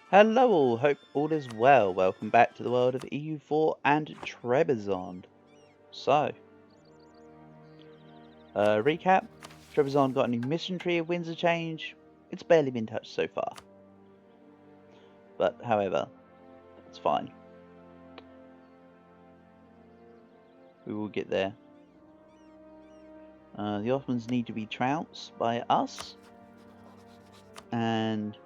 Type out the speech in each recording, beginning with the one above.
Hello all, hope all is well. Welcome back to the world of EU4 and Trebizond. So, recap, Trebizond got a new mission tree of Windsor change. It's barely been touched so far. But, however, that's fine. We will get there. The Ottomans need to be trounced by us. And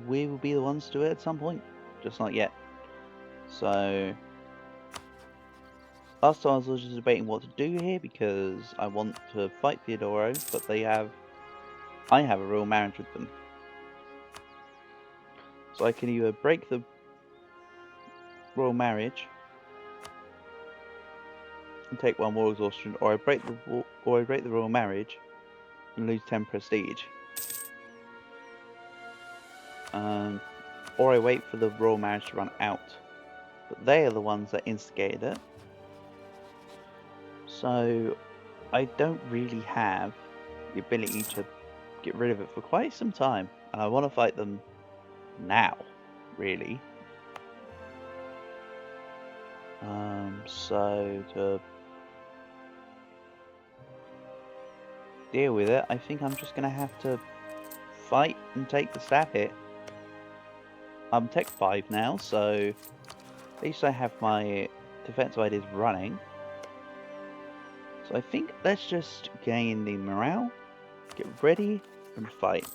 we will be the ones to do it at some point. Just not yet. So, last time I was just debating what to do here because I want to fight Theodoro, but I have a royal marriage with them. So I can either break the royal marriage and take one war exhaustion, or I break the royal marriage and lose 10 prestige. Or I wait for the royal marriage to run out. But they are the ones that instigated it. So I don't really have the ability to get rid of it for quite some time. And I want to fight them now, really. So to deal with it, I think I'm just going to have to fight and take the stab hit. I'm Tech 5 now, so at least I have my defensive ideas running. So I think let's just gain the morale, get ready, and fight.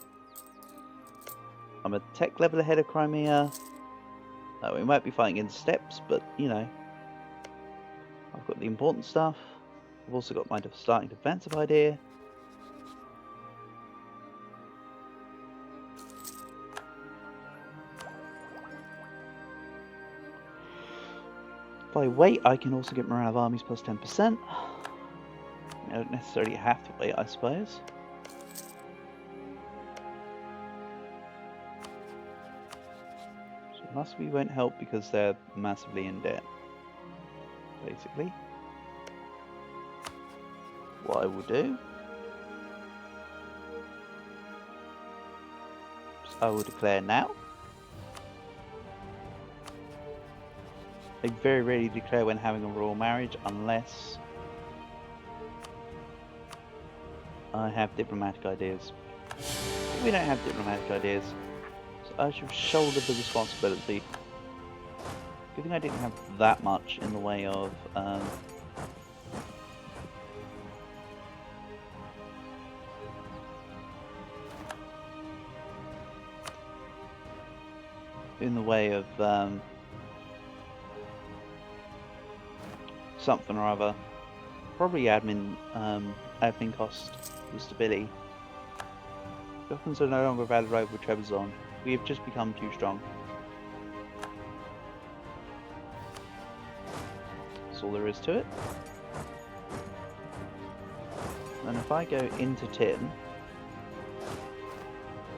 I'm a tech level ahead of Crimea. We might be fighting in steps, but you know, I've got the important stuff. I've also got my starting defensive idea. If I wait, I can also get morale of armies plus 10%. I don't necessarily have to wait, I suppose. So Muscovy won't help because they're massively in debt, basically. What I will do is I will declare now. I very rarely declare when having a royal marriage unless I have diplomatic ideas. We don't have diplomatic ideas, so I should shoulder the responsibility. Good thing I didn't have that much in the way of something or other. Probably admin cost and stability. The Ottomans are no longer a valid rival with Trebizond. We have just become too strong. That's all there is to it. And if I go into Tin,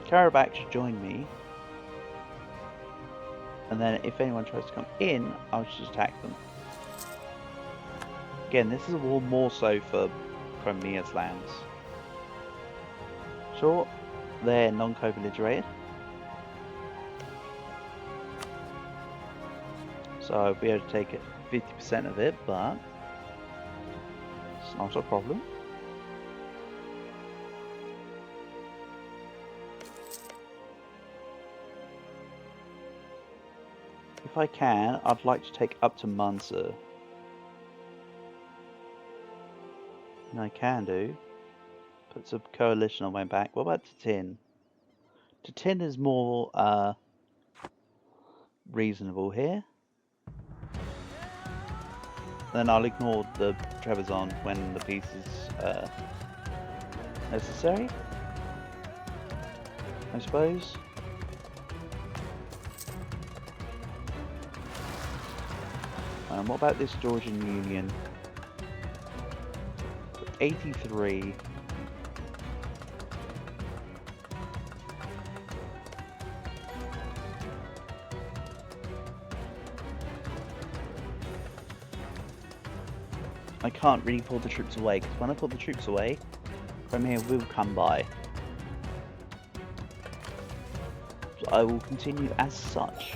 Karabakh should join me. And then if anyone tries to come in, I'll just attack them. Again, this is a war more so for Crimea's lands. Sure, they're non-co-belligerated. So I'll be able to take it 50% of it, but it's not a problem. If I can, I'd like to take up to Munster. And I can do. Puts a coalition on my back. What about Tatin? Tatin is more reasonable here. Then I'll ignore the Trebizond when the peace is necessary, I suppose. What about this Georgian Union? 83. I can't really pull the troops away, because when I pull the troops away, Crimea will come by. I will continue as such.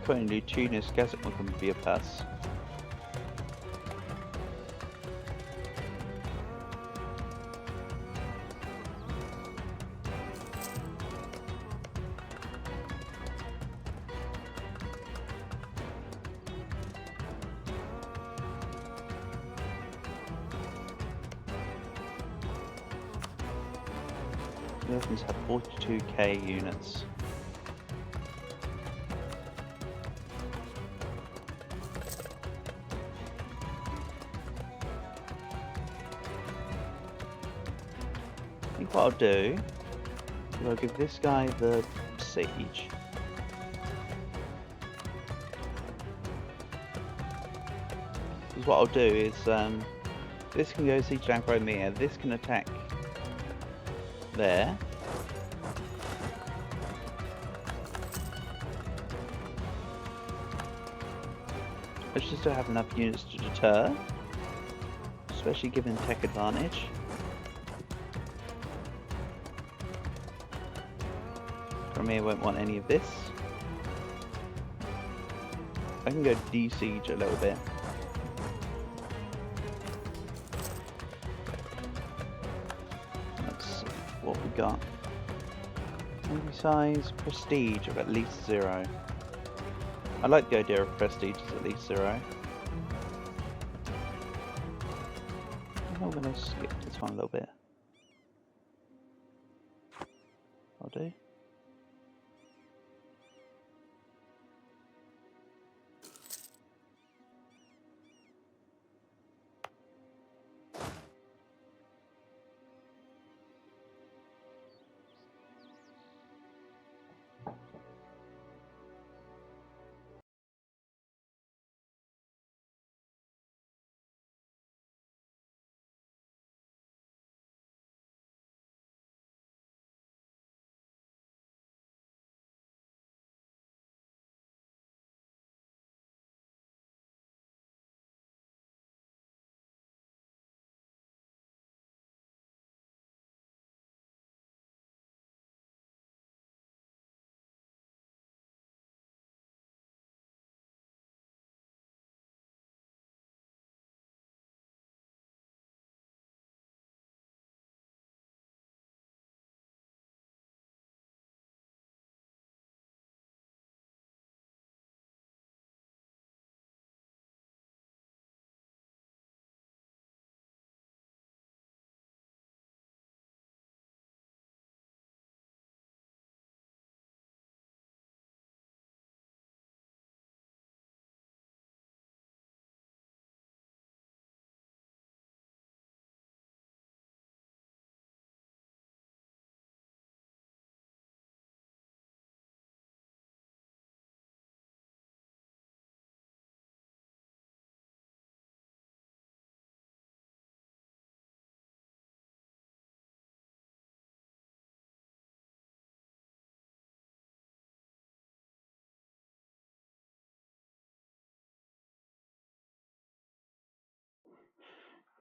Currently, Tunis Gazet be a pass. The others have 42k units. I think what I'll do is I'll give this guy the siege. Because what I'll do is this can go siege down Crimea, this can attack there. I just don't have enough units to deter, especially given tech advantage. Crimea won't want any of this. I can go de-siege a little bit. Let's see what we got. Navy size, prestige of at least 0. I like the idea of prestige is at least 0. I'm going to skip this one a little bit. I'll do.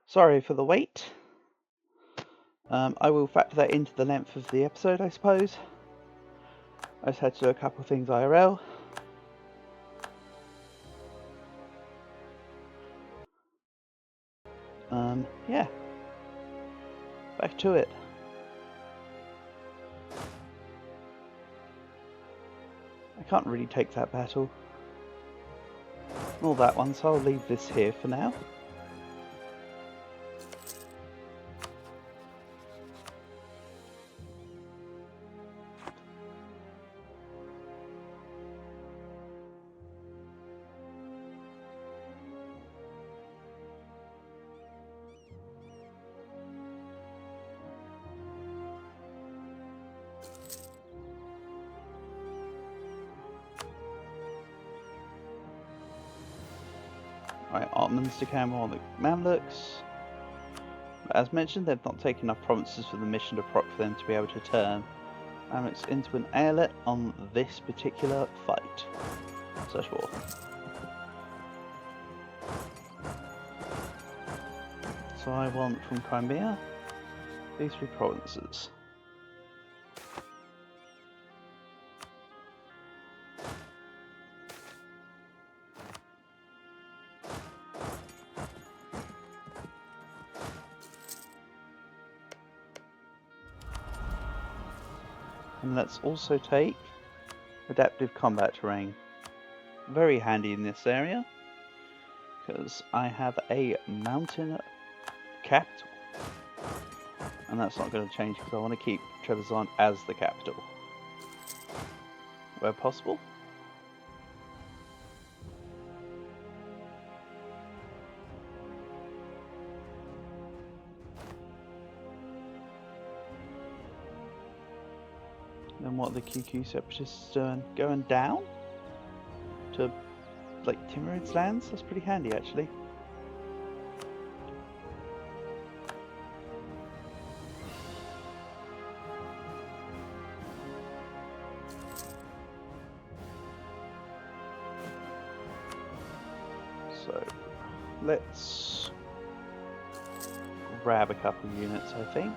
Sorry for the wait. I will factor that into the length of the episode, I suppose. I just had to do a couple of things IRL. Yeah. Back to it. I can't really take that battle. Nor that one, so I'll leave this here for now. Right, Ottomans declare war on the Mamluks. As mentioned, they've not taken enough provinces for the mission to proc for them to be able to turn Mamluks into an eyalet on this particular fight. Such war. So I want from Crimea these 3 provinces. And let's also take adaptive combat terrain. Very handy in this area, because I have a mountain capital. And that's not going to change because I want to keep Trebizond as the capital. Where possible. Then what are the QQ separatists doing? Going down? To, like, Timurid's lands? That's pretty handy, actually. So, let's grab a couple of units, I think.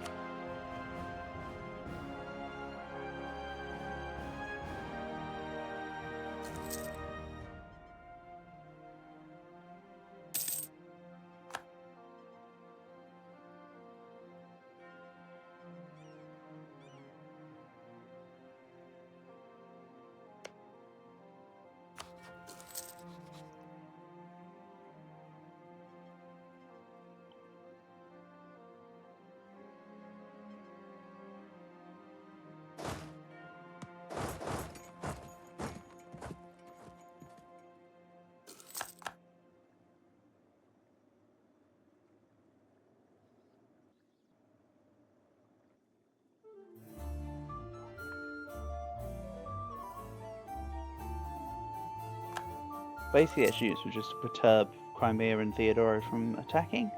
Basically, its use was just to perturb Crimea and Theodora from attacking.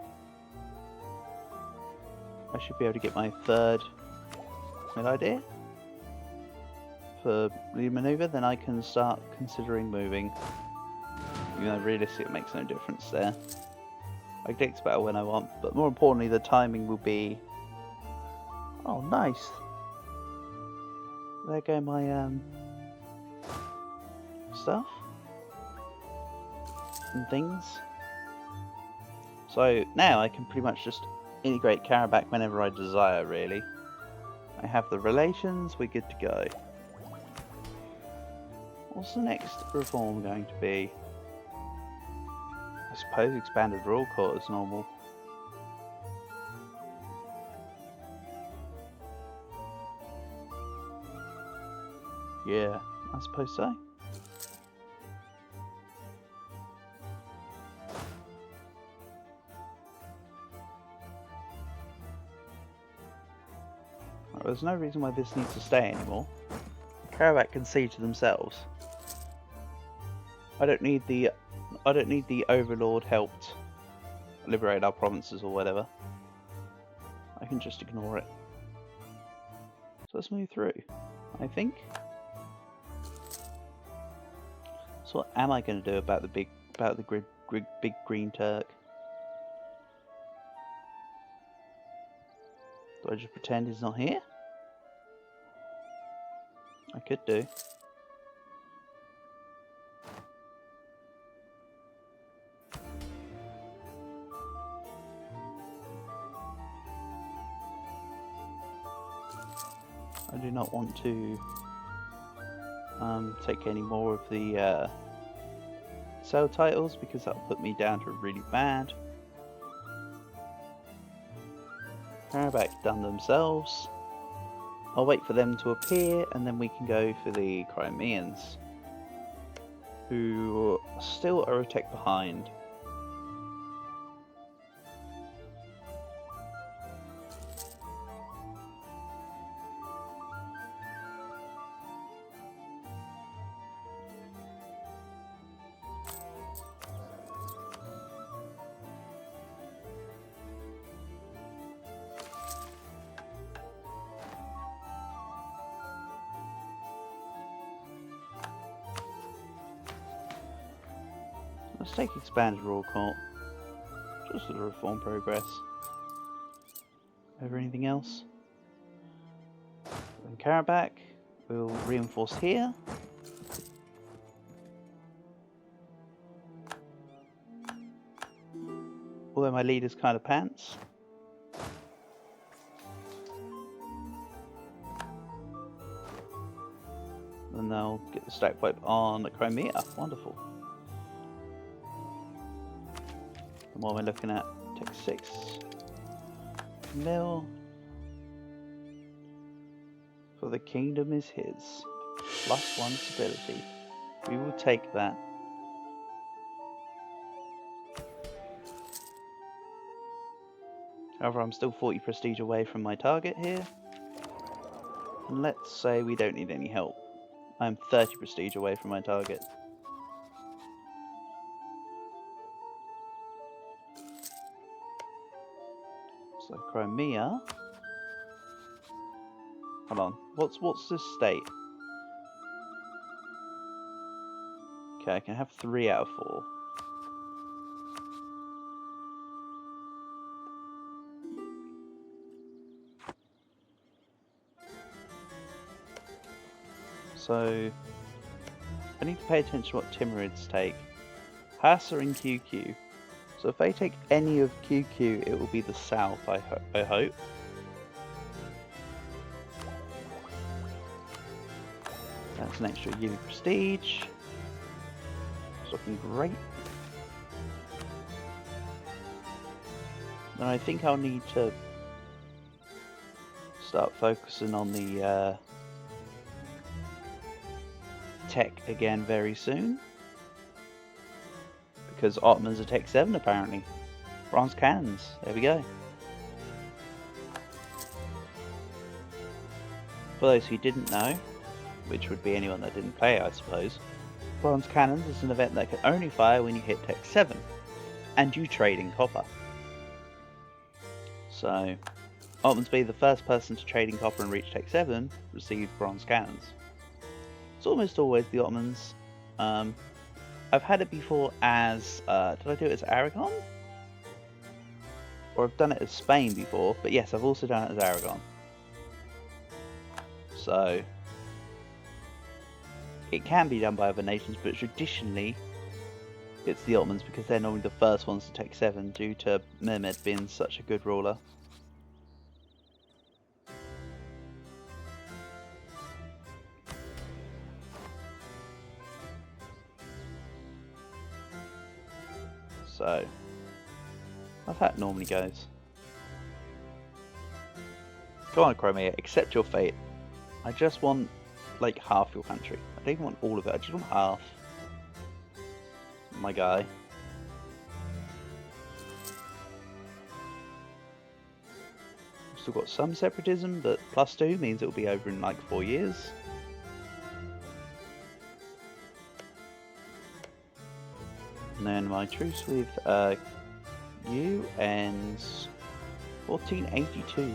I should be able to get my 3rd mid idea for the maneuver, then I can start considering moving. Even though realistically it makes no difference there. I can expel when I want, but more importantly the timing will be... Oh, nice! There go my stuff. And things. So now I can pretty much just integrate Karabakh whenever I desire, really. I have the relations, we're good to go. What's the next reform going to be? I suppose expanded rule court is normal. Yeah, I suppose so. There's no reason why this needs to stay anymore. Karabakh can see to themselves. I don't need the overlord helped liberate our provinces or whatever. I can just ignore it. So let's move through, I think. So what am I going to do about the big green Turk? Do I just pretend he's not here? I could do. I do not want to take any more of the sale titles because that'll put me down to really bad. Karabakh done themselves. I'll wait for them to appear and then we can go for the Crimeans, who still are a tech behind. Let's take expanded royal court. Just for the reform progress. Over anything else? In Karabakh, we'll reinforce here. Although my leader's kind of pants. And they'll get the stack wipe on the Crimea. Wonderful. And what we're looking at, take 6 mil. For the kingdom is his. +1 stability. We will take that. However, I'm still 40 prestige away from my target here. And let's say we don't need any help. I'm 30 prestige away from my target. So Crimea. Hold on. What's this state? Okay, I can have 3 out of 4. So I need to pay attention to what Timurids take. Hassa and QQ. So if they take any of QQ, it will be the south, I hope. That's an extra U prestige. It's looking great. Then I think I'll need to start focusing on the tech again very soon. Because Ottomans are Tech 7 apparently. Bronze cannons, there we go. For those who didn't know, which would be anyone that didn't play I suppose, Bronze cannons is an event that can only fire when you hit Tech 7 and you trade in copper. So Ottomans being the first person to trade in copper and reach Tech 7 received bronze cannons. It's almost always the Ottomans. I've had it before as, did I do it as Aragon? Or I've done it as Spain before, but yes, I've also done it as Aragon. So, it can be done by other nations, but traditionally, it's the Ottomans because they're normally the first ones to take 7 due to Mehmed being such a good ruler. So, that's how it normally goes. Come on, Crimea, accept your fate. I just want, like, half your country. I don't even want all of it, I just want half. My guy. Still got some separatism, but +2 means it'll be over in, like, 4 years. And then my truce with you ends 1482.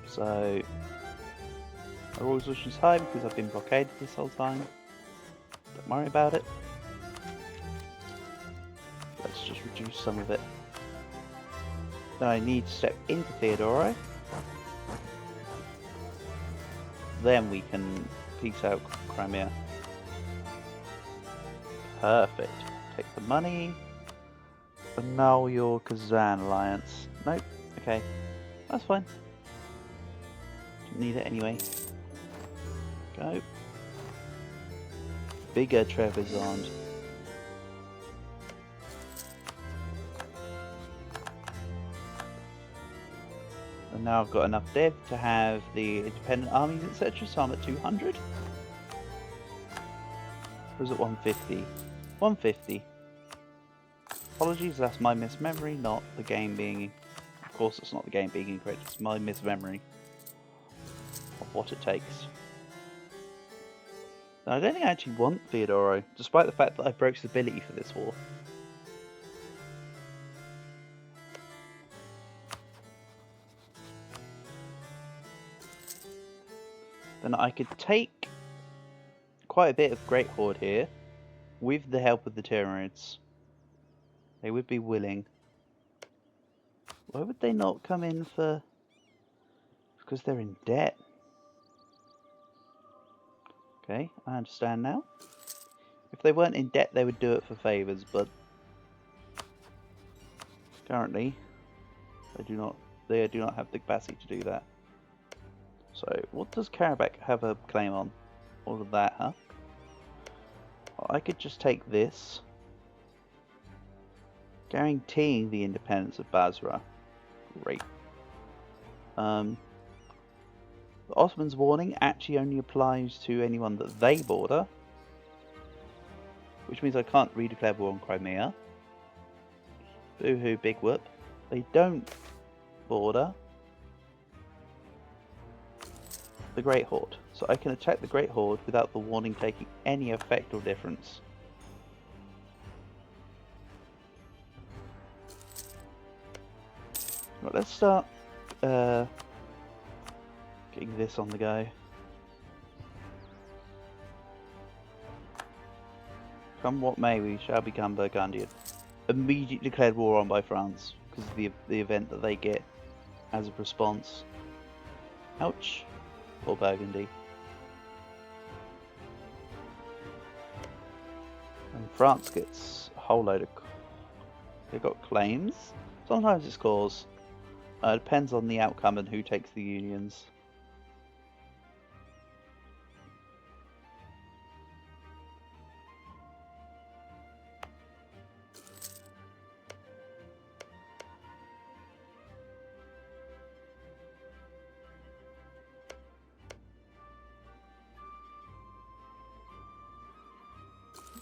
So my royal resolution is high because I've been blockaded this whole time. Don't worry about it. Let's just reduce some of it. Then I need to step into Theodoro. Then we can peace out Crimea. Perfect. Take the money. Annul your Kazan alliance. Nope. Okay. That's fine. Didn't need it anyway. Go. Bigger Trebizond. And now I've got enough dev to have the independent armies, etc. So I'm at 200. Or is it 150? 150. Apologies, that's my mismemory, not the game being... Of course it's not the game being incorrect, it's my mismemory of what it takes. Now, I don't think I actually want Theodoro, despite the fact that I broke stability for this war. And I could take quite a bit of Great Horde here with the help of the Tyranids. They would be willing. Why would they not come in for... Because they're in debt. Okay, I understand now. If they weren't in debt, they would do it for favours, but currently they do not have the capacity to do that. So, what does Karabakh have a claim on? All of that, huh? Well, I could just take this, guaranteeing the independence of Basra. Great. The Ottomans' warning actually only applies to anyone that they border, which means I can't redeclare war on Crimea. Boo-hoo, big whoop. They don't border the Great Horde, so I can attack the Great Horde without the warning taking any effect or difference. Right, let's start getting this on the go. Come what may, we shall become Burgundian. Immediately declared war on by France because of the event that they get as a response. Ouch. Poor Burgundy. And France gets a whole load of... They've got claims. Sometimes it's cause. Depends on the outcome and who takes the unions.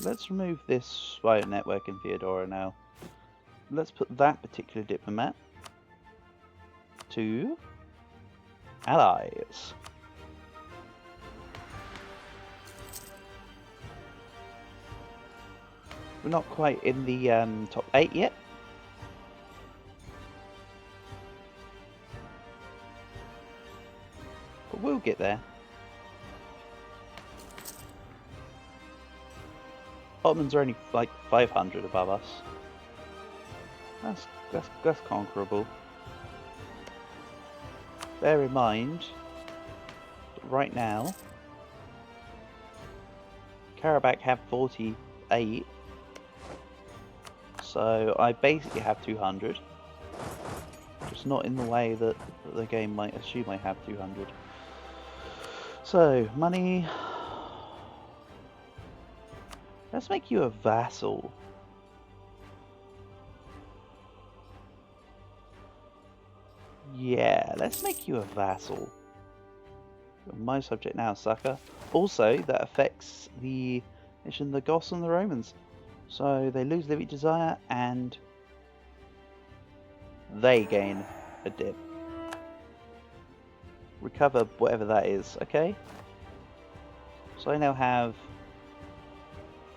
Let's remove this spy network in Theodora now. Let's put that particular diplomat to allies. We're not quite in the top 8 yet. But we'll get there. Ottomans are only like 500 above us. That's conquerable. Bear in mind that right now Karabakh have 48, so I basically have 200. Just not in the way that the game might assume I have 200. So money. Let's make you a vassal. Yeah, let's make you a vassal. You're my subject now, sucker. Also, that affects the nation, the Goths and the Romans. So they lose living desire and they gain a dip. Recover whatever that is, okay? So I now have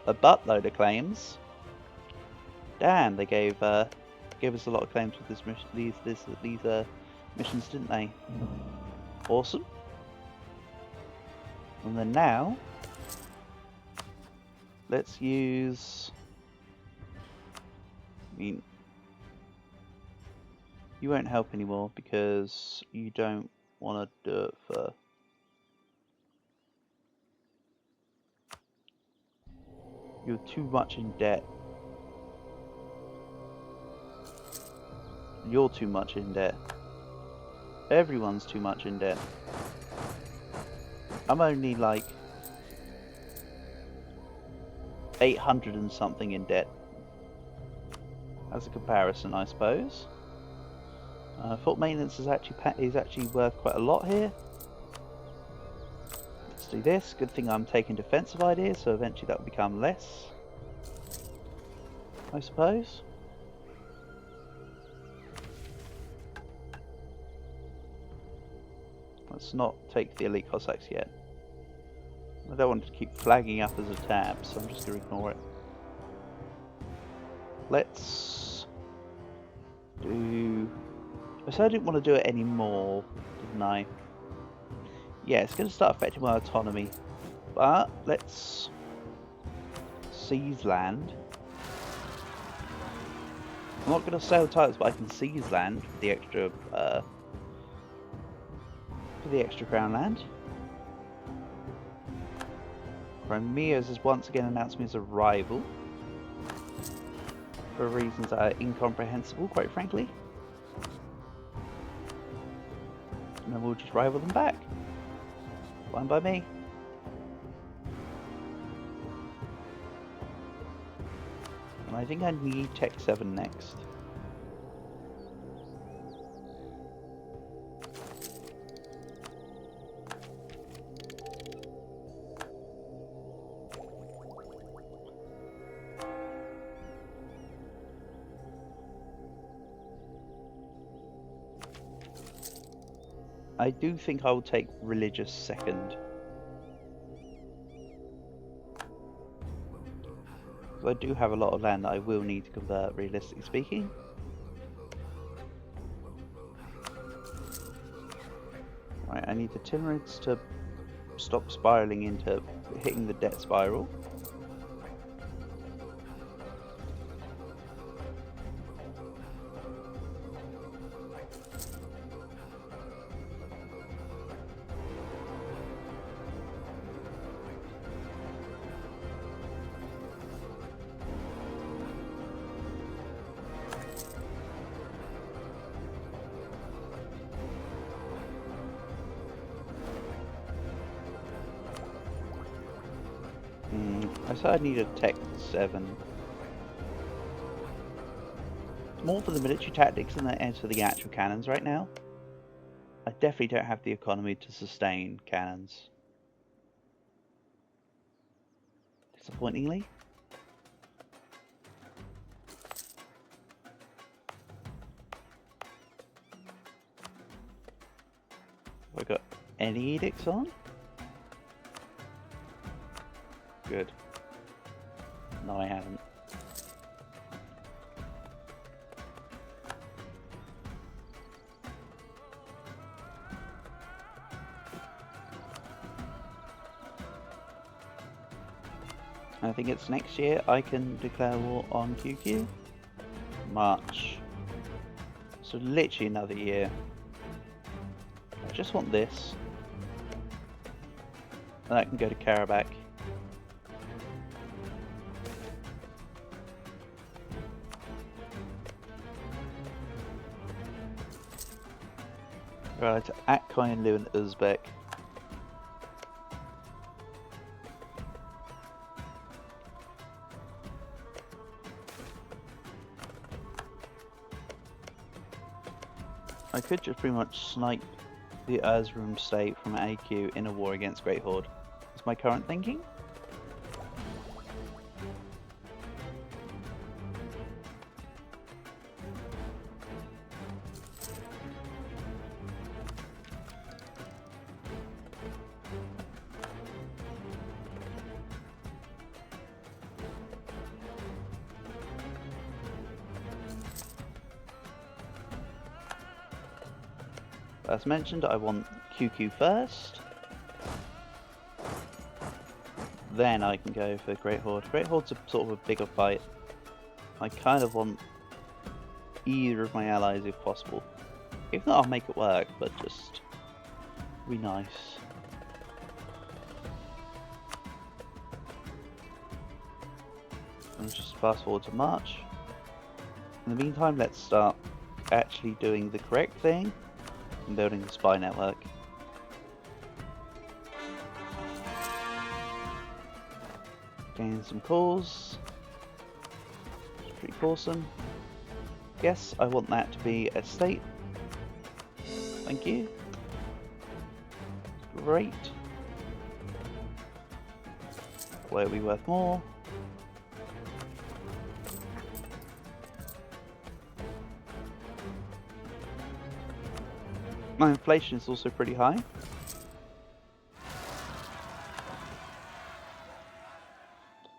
a buttload of claims. Damn, they gave us a lot of claims with this mission, these missions, didn't they? Awesome. And then now, let's use. I mean, you won't help anymore because you don't want to do it for. You're too much in debt. You're too much in debt. Everyone's too much in debt. I'm only like 800 and something in debt. As a comparison, I suppose. Fort maintenance is actually worth quite a lot here. Let's do this. Good thing I'm taking defensive ideas, so eventually that will become less, I suppose. Let's not take the elite Cossacks yet. I don't want it to keep flagging up as a tab, so I'm just going to ignore it. Let's do... I said I didn't want to do it anymore, didn't I? Yeah, it's going to start affecting my autonomy. But let's seize land. I'm not going to sell titles, but I can seize land for the extra crown land. Crimea's has once again announced me as a rival for reasons that are incomprehensible, quite frankly. And then we'll just rival them back. Fine by me. And I think I need Tech 7 next. I do think I will take religious second. I do have a lot of land that I will need to convert, realistically speaking. Right, I need the Timurids to stop spiraling into hitting the debt spiral. I said I need a Tech 7. More for the military tactics than it is for the actual cannons right now. I definitely don't have the economy to sustain cannons. Disappointingly. Have I got any edicts on? Good. No, I haven't. I think it's next year I can declare war on QQ. March. So literally another year. I just want this. And I can go to Karabakh. Right, to Akkay and Lu and Uzbek. I could just pretty much snipe the Erzurum state from AQ in a war against Great Horde. That's my current thinking. As mentioned, I want QQ first. Then I can go for Great Horde. Great Horde's a sort of a bigger fight. I kind of want either of my allies if possible. If not, I'll make it work, but just be nice. Let's just fast forward to March. In the meantime, let's start actually doing the correct thing. Building the spy network. Gain some cores. It's pretty awesome. Yes, I want that to be a state. Thank you. Great. Where are we worth more? My inflation is also pretty high.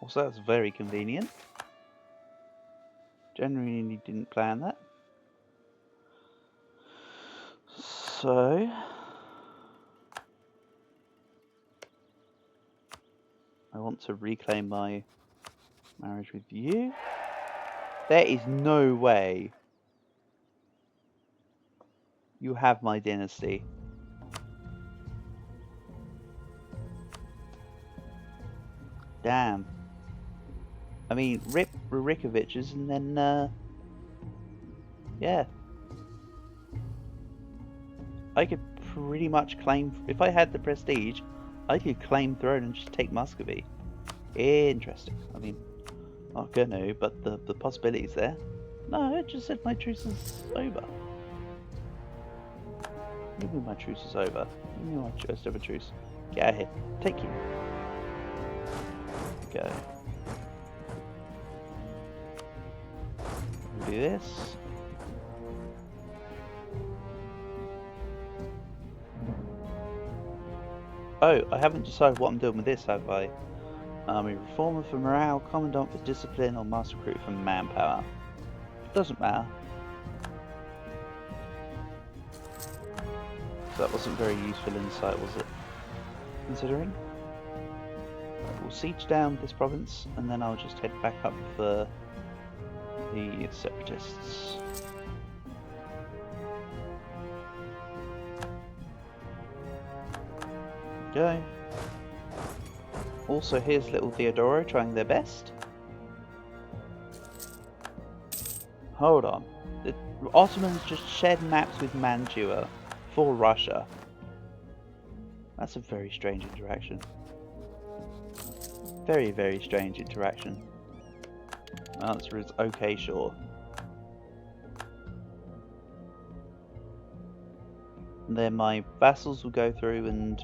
Also, that's very convenient. Generally didn't plan that. So, I want to reclaim my marriage with you. There is no way you have my dynasty. Damn. I mean, rip Rurikoviches and then, yeah. I could pretty much claim, if I had the prestige, I could claim throne and just take Muscovy. Interesting. I mean, not gonna, but the possibility's there. No, it just said my truce is over. What do you mean my truce is over? What do you mean my just over truce? Get out of here. Take you. Go. We'll do this. Oh, I haven't decided what I'm doing with this, have I? Army reformer for morale, commandant for discipline, or master recruit for manpower. Doesn't matter. So that wasn't very useful insight, was it? Considering. Right, we'll siege down this province, and then I'll just head back up for the separatists. Go. Also, here's little Theodoro trying their best. Hold on. The Ottomans just shared maps with Mantua for Russia. That's a very strange interaction. Very, very strange interaction. My answer is okay, sure. And then my vassals will go through and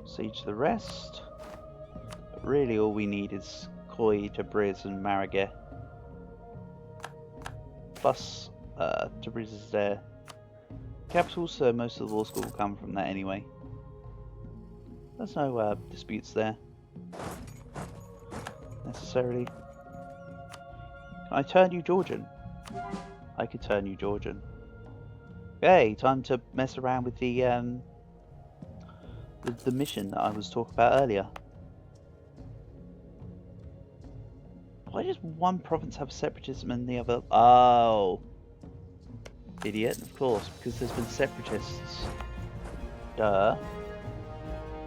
siege the rest. But really all we need is Koi, Tabriz and Marageh. Plus, Tabriz is their capital, so most of the law school will come from that anyway. There's no disputes there. Necessarily. Can I turn you Georgian? I could turn you Georgian. Okay, time to mess around with the mission that I was talking about earlier. Why does one province have separatism and the other? Oh, idiot! Of course, because there's been separatists. Duh.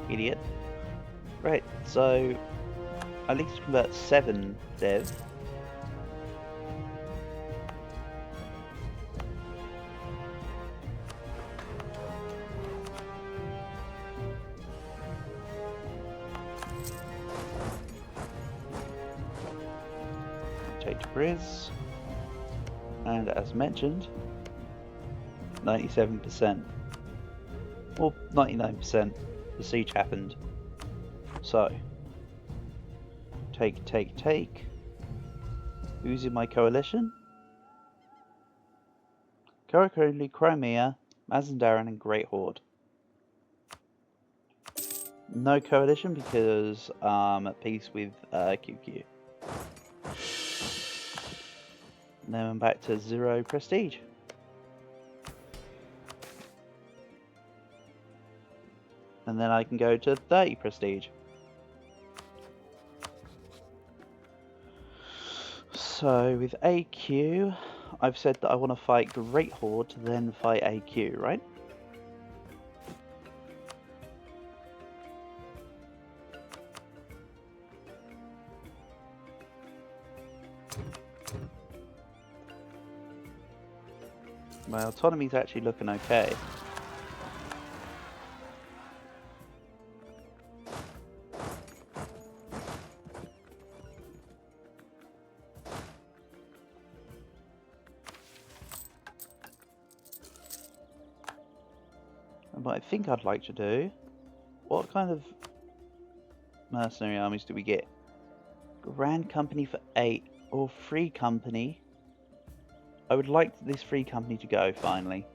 Idiot. Right, so I need to convert 7 dev. Take Tabriz. And as mentioned, 97%. Or 99%. The siege happened. So, take. Who's in my coalition? Karakoli, Crimea, Mazandaran, and Great Horde. No coalition because I'm at peace with QQ. And then I'm back to 0 prestige. And then I can go to 30 prestige. So with AQ, I've said that I want to fight Great Horde to then fight AQ, right? My autonomy's actually looking okay. And what I think I'd like to do, what kind of mercenary armies do we get? Grand Company for 8 or Free Company? I would like this Free Company to go finally.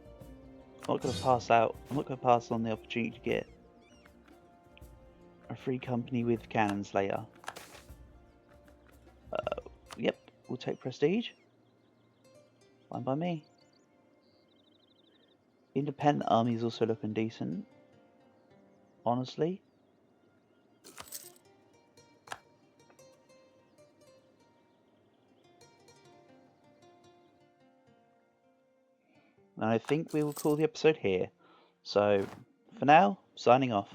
I'm not going to pass out. I'm not going to pass on the opportunity to get a Free Company with Cannon Slayer. Yep, we'll take Prestige. Fine by me. Independent army is also looking decent. Honestly. And I think we will call the episode here. So, for now, signing off.